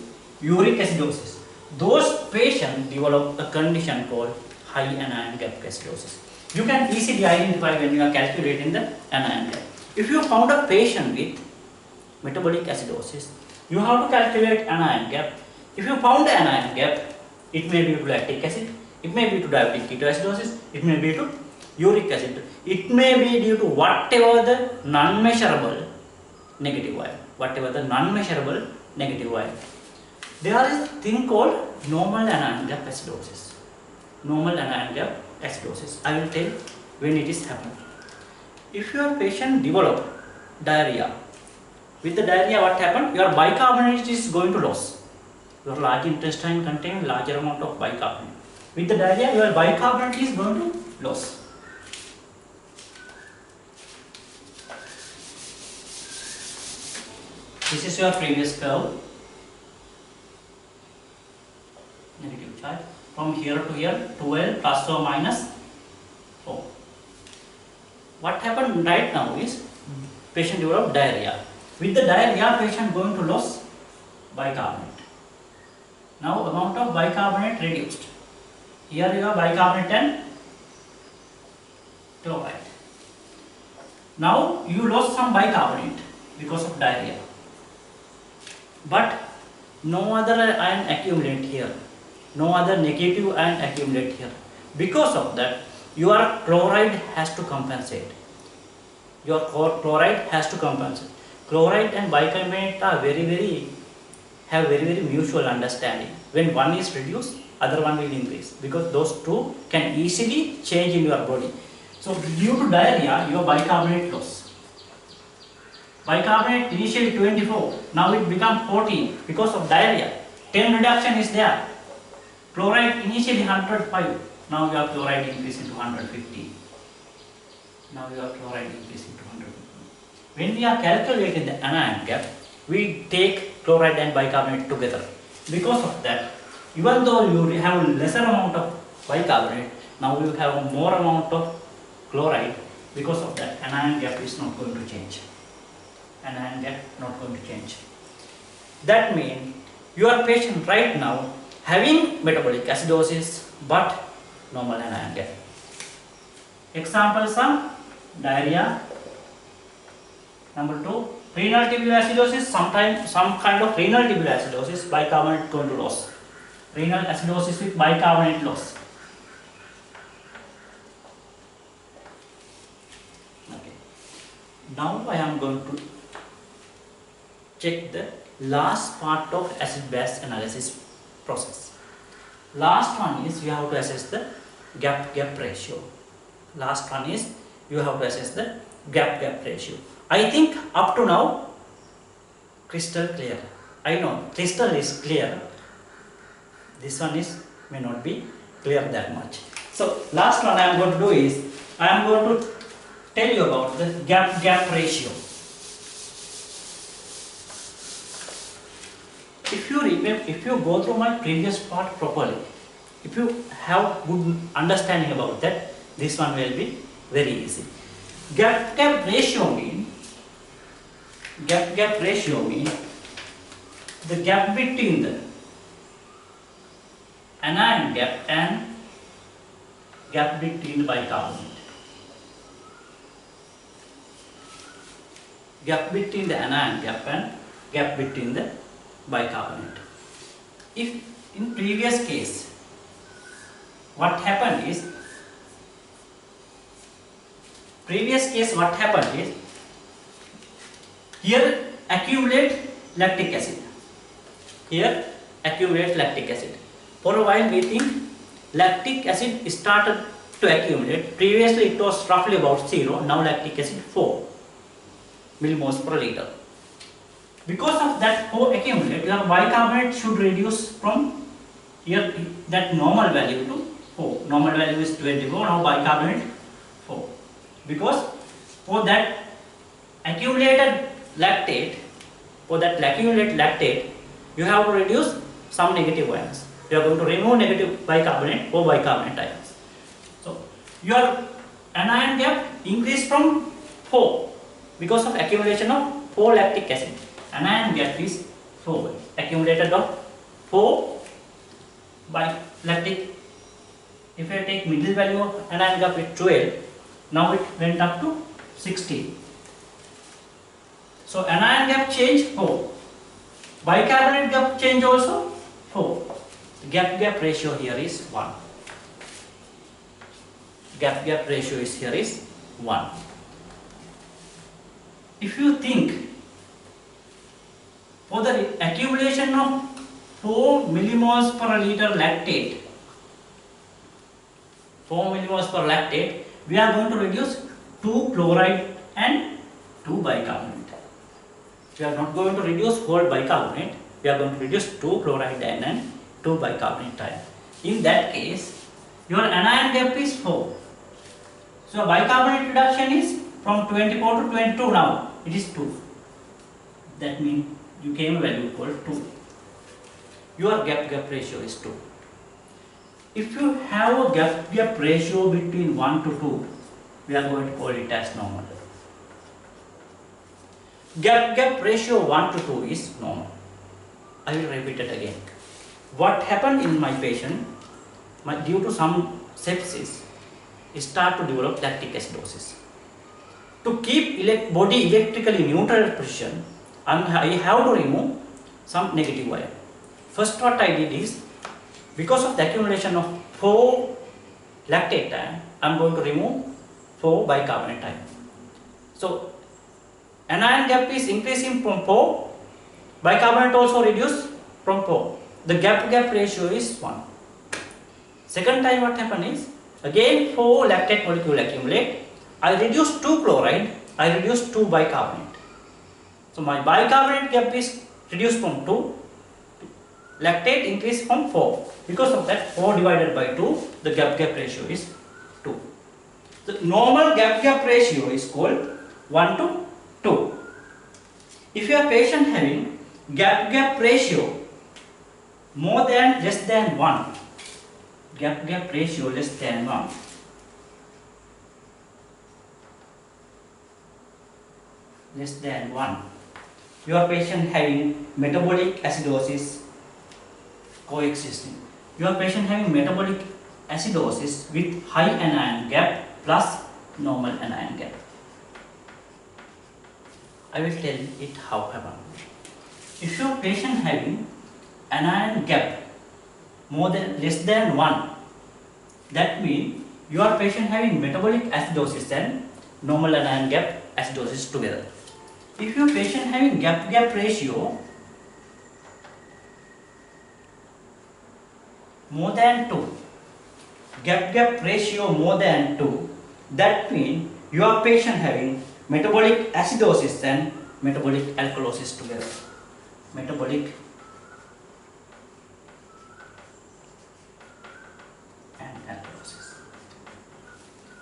uric acidosis. Those patients develop a condition called high anion gap acidosis. You can easily identify when you are calculating the anion gap. If you found a patient with metabolic acidosis, you have to calculate anion gap. If you found the anion gap, it may be to lactic acid, it may be to diabetic ketoacidosis, it may be to uric acid, it may be due to whatever the non-measurable negative ion. There is a thing called normal anion gap acidosis. I will tell when it is happening. If your patient develop diarrhea, with the diarrhea what happened? Your bicarbonate is going to lose. Your large intestine contains larger amount of bicarbonate. With the diarrhea, your bicarbonate is going to lose. This is your previous curve. Negative charge. From here to here, 12 plus or minus 4. What happened right now is patient developed diarrhea. With the diarrhea, patient going to lose bicarbonate. Now amount of bicarbonate reduced. Here you have bicarbonate and chloride. Now you lost some bicarbonate because of diarrhea, but no other ion accumulate here, no other negative ion accumulate here. Because of that, your chloride has to compensate. Your chloride has to compensate. Chloride and bicarbonate are have very mutual understanding. When one is reduced, other one will increase, because those two can easily change in your body. So due to diarrhea, your bicarbonate loss. Bicarbonate initially 24, now it becomes 14 because of diarrhea. 10 reduction is there. Chloride initially 105, now you have chloride increasing to 150. Now you have chloride increasing to 150. When we are calculating the anion gap, we take chloride and bicarbonate together. Because of that, even though you have lesser amount of bicarbonate, now you have more amount of chloride. Because of that, anion gap is not going to change. Anion gap not going to change. That means your patient right now having metabolic acidosis but normal anion gap. Examples are diarrhea. Number 2, renal tubular acidosis. Sometimes some kind of renal tubular acidosis, bicarbonate going to loss. Renal acidosis with bicarbonate loss. Okay. Now I am going to check the last part of acid-base analysis process. Last one is you have to assess the gap ratio. Last one is you have to assess the gap ratio. I think up to now crystal clear. I know crystal is clear. This one is may not be clear that much. So last one I am going to do is I am going to tell you about the gap ratio. If you remember, if you go through my previous part properly, if you have good understanding about that, this one will be very easy. Gap ratio means the gap between the anion gap and gap between the bicarbonate. Gap between the anion gap and gap between the bicarbonate. If in previous case what happened is here accumulate lactic acid. Here accumulate lactic acid. For a while we think lactic acid started to accumulate. Previously it was roughly about 0. Now lactic acid 4 millimoles per liter. Because of that 4 accumulate, your bicarbonate should reduce from here that normal value to 4. Normal value is 24. Now bicarbonate 4. Because for that accumulated lactate, you have to reduce some negative ions. You are going to remove negative bicarbonate or bicarbonate ions. So your anion gap increased from 4 because of accumulation of 4 lactic acid. Anion gap is 4 accumulated of 4 by lactic. If I take middle value of anion gap is 12, now it went up to 16. So anion gap change 4. Bicarbonate gap change also 4. Gap ratio here is 1. Gap ratio is here is 1. If you think for the accumulation of 4 millimoles per liter lactate, we are going to reduce 2 chloride and 2 bicarbonate. We are not going to reduce whole bicarbonate, we are going to reduce 2 chloride ion and 2 bicarbonate ion. In that case, your anion gap is 4. So bicarbonate reduction is from 24 to 22 now, it is 2. That means you came value equal 2. Your gap ratio is 2. If you have a gap ratio between 1 to 2, we are going to call it as normal. Gap ratio 1 to 2 is normal. I will repeat it again. What happened in my patient? due to some sepsis, start to develop lactic acidosis. To keep body electrically neutral at position, I have to remove some negative wire. First what I did is, because of the accumulation of 4 lactate ion, I am going to remove 4 bicarbonate ion. So anion gap is increasing from 4, bicarbonate also reduced from 4. The gap ratio is 1. Second time what happened is, again 4 lactate molecule accumulate. I reduce 2 chloride, I reduce 2 bicarbonate. So my bicarbonate gap is reduced from 2, lactate increased from 4. Because of that, 4 divided by 2, the gap ratio is 2. The normal gap ratio is called 1 to 2. If your patient having gap ratio more than less than 1, gap ratio less than 1, less than 1, your patient having metabolic acidosis coexisting. Your patient having metabolic acidosis with high anion gap plus normal anion gap. I will tell it how happen. If your patient having anion gap more than less than 1, that means your patient having metabolic acidosis and normal anion gap acidosis together. If your patient having gap ratio more than 2, gap ratio more than 2, that means your patient having metabolic acidosis and metabolic alkalosis together. Metabolic and alkalosis.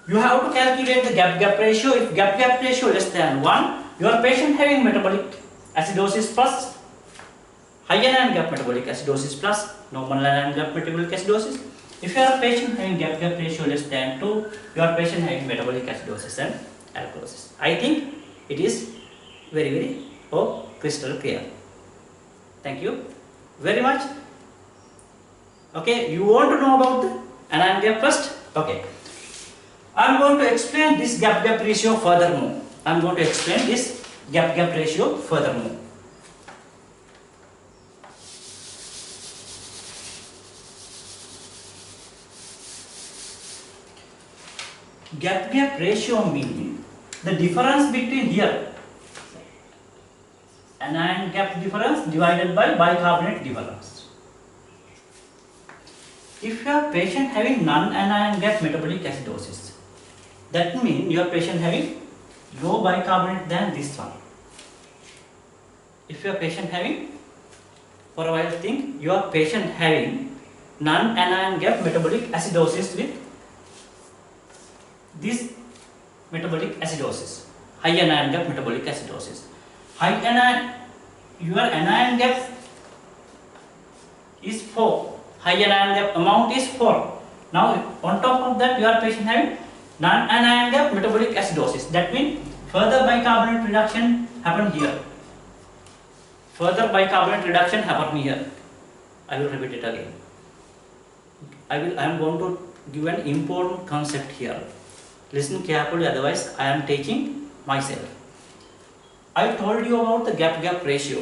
You have to calculate the gap ratio. If gap ratio less than 1, your patient having metabolic acidosis plus high anion gap metabolic acidosis plus normal anion gap metabolic acidosis. If your patient having gap ratio less than 2, your patient having metabolic acidosis and alkalosis. I think it is very crystal clear. Thank you very much. Okay, you want to know about the anion gap first? Okay. I am going to explain this gap ratio furthermore. I am going to explain this gap ratio furthermore. Gap ratio means the difference between here, anion gap difference divided by bicarbonate difference. If your patient having non-anion gap metabolic acidosis, that means your patient having low bicarbonate than this one. If your patient having, for a while think, your patient having non-anion gap metabolic acidosis with this metabolic acidosis, high anion gap metabolic acidosis. High anion, your anion gap is 4, high anion gap amount is 4. Now on top of that, your patient having non-anion gap metabolic acidosis. That means further bicarbonate reduction happen here. Further bicarbonate reduction happen here. I will repeat it again. I am going to give an important concept here. Listen carefully, otherwise I am teaching myself. I told you about the gap ratio.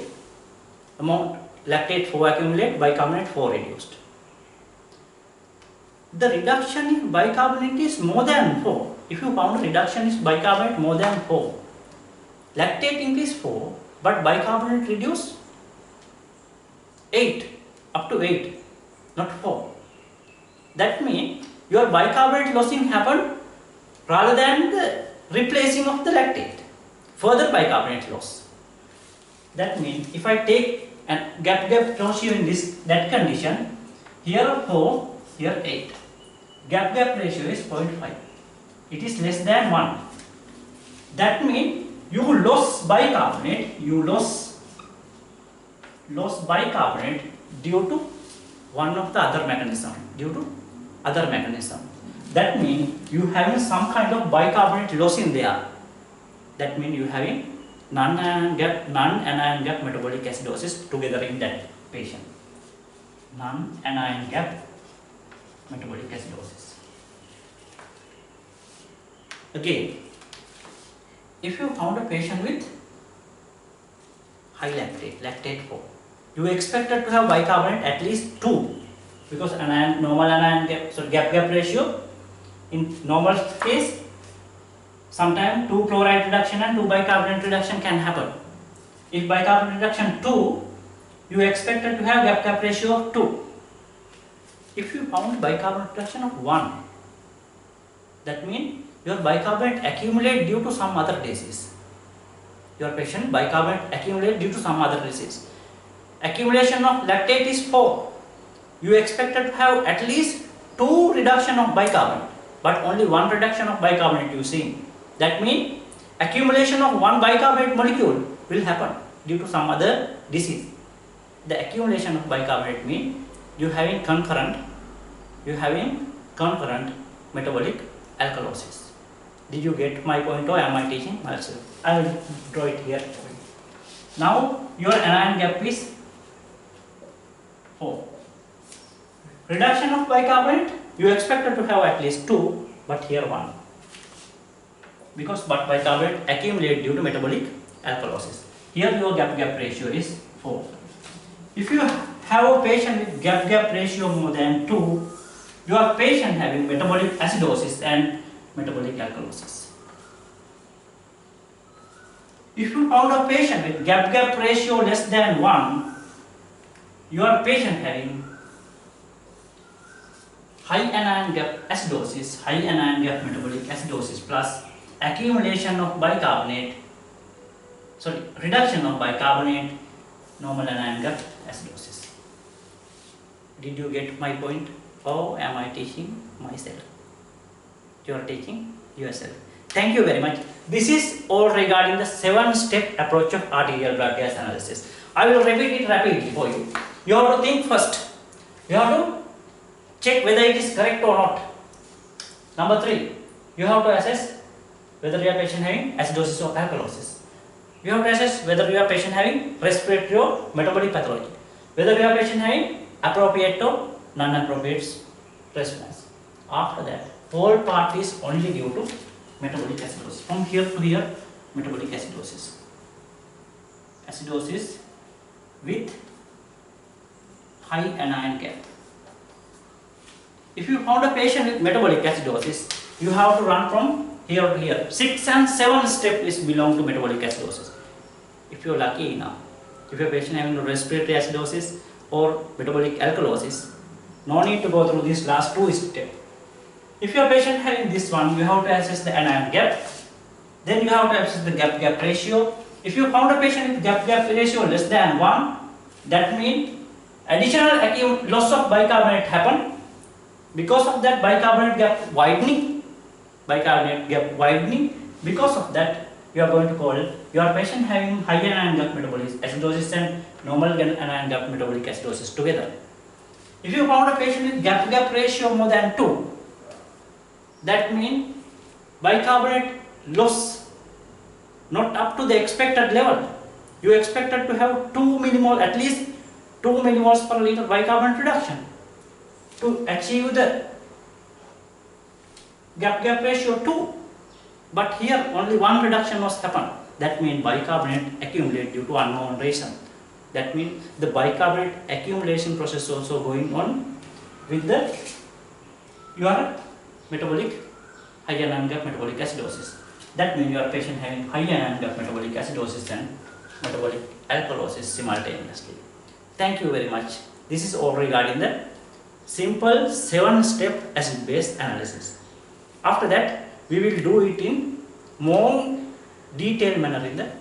Amount lactate 4 accumulate, bicarbonate 4 reduced. The reduction in bicarbonate is more than 4. If you found reduction is bicarbonate more than 4, lactate increase 4, but bicarbonate reduce 8, up to 8, not 4. That means your bicarbonate losing happened rather than the replacing of the lactate. Further bicarbonate loss. That means if I take a gap ratio in that condition, here 4, here 8. Gap ratio is 0.5. It is less than 1. That means you lost bicarbonate, lost bicarbonate due to one of the other mechanism, That means you having some kind of bicarbonate loss in there. That means you having non-anion gap metabolic acidosis together in that patient. Non-anion gap metabolic acidosis. Again, if you found a patient with high lactate 4, you expected to have bicarbonate at least 2, because normal anion gap, so gap ratio in normal case, sometimes 2 chloride reduction and 2 bicarbonate reduction can happen. If bicarbonate reduction 2, you expected to have gap ratio of 2. If you found bicarbonate reduction of 1, that means your bicarbonate accumulate due to some other disease. Your patient bicarbonate accumulate due to some other disease. Accumulation of lactate is 4. You expected to have at least 2 reduction of bicarbonate, but only 1 reduction of bicarbonate you see. That means accumulation of 1 bicarbonate molecule will happen due to some other disease. The accumulation of bicarbonate means you having concurrent metabolic alkalosis. Did you get my point, or am I teaching myself? I will draw it here. Now your anion gap is 4. Reduction of bicarbonate, you expected to have at least 2, but here 1. Because bicarbonate accumulate due to metabolic alkalosis. Here your gap ratio is 4. If you have a patient with gap ratio more than 2, your patient having metabolic acidosis and metabolic alkalosis. If you found a patient with gap ratio less than 1, your patient having high anion gap acidosis, high anion gap metabolic acidosis plus accumulation of bicarbonate, reduction of bicarbonate, normal anion gap acidosis. Did you get my point? Or am I teaching myself? You are teaching yourself. Thank you very much. This is all regarding the 7-step approach of arterial blood gas analysis. I will repeat it rapidly for you. You have to think first. You have to check whether it is correct or not. Number 3, you have to assess whether your patient having acidosis or alkalosis. You have to assess whether your patient having respiratory or metabolic pathology. Whether your patient having appropriate or non-appropriate response. After that, whole part is only due to metabolic acidosis. From here to here, metabolic acidosis. Acidosis with high anion gap. If you found a patient with metabolic acidosis, you have to run from here to here. 6 and 7 step is belong to metabolic acidosis. If you are lucky enough, if your patient having respiratory acidosis or metabolic alkalosis, no need to go through these last 2 steps. If your patient having this one, you have to assess the anion gap. Then you have to assess the gap ratio. If you found a patient with gap ratio less than 1, that means additional loss of bicarbonate happen. Because of that, bicarbonate gap widening. Because of that, you are going to call your patient having high anion gap metabolic acidosis and normal anion gap metabolic acidosis together. If you found a patient with gap ratio more than 2, that means bicarbonate loss not up to the expected level. You expected to have 2 millimole, at least 2 millimoles per liter bicarbonate reduction to achieve the gap ratio 2. But here only 1 reduction was happened. That means bicarbonate accumulate due to unknown reason. That means the bicarbonate accumulation process also going on with your metabolic high anion gap metabolic acidosis. That means your patient having high anion gap metabolic acidosis and metabolic alkalosis simultaneously. Thank you very much. This is all regarding the simple 7-step acid-base analysis. After that, we will do it in more detailed manner in the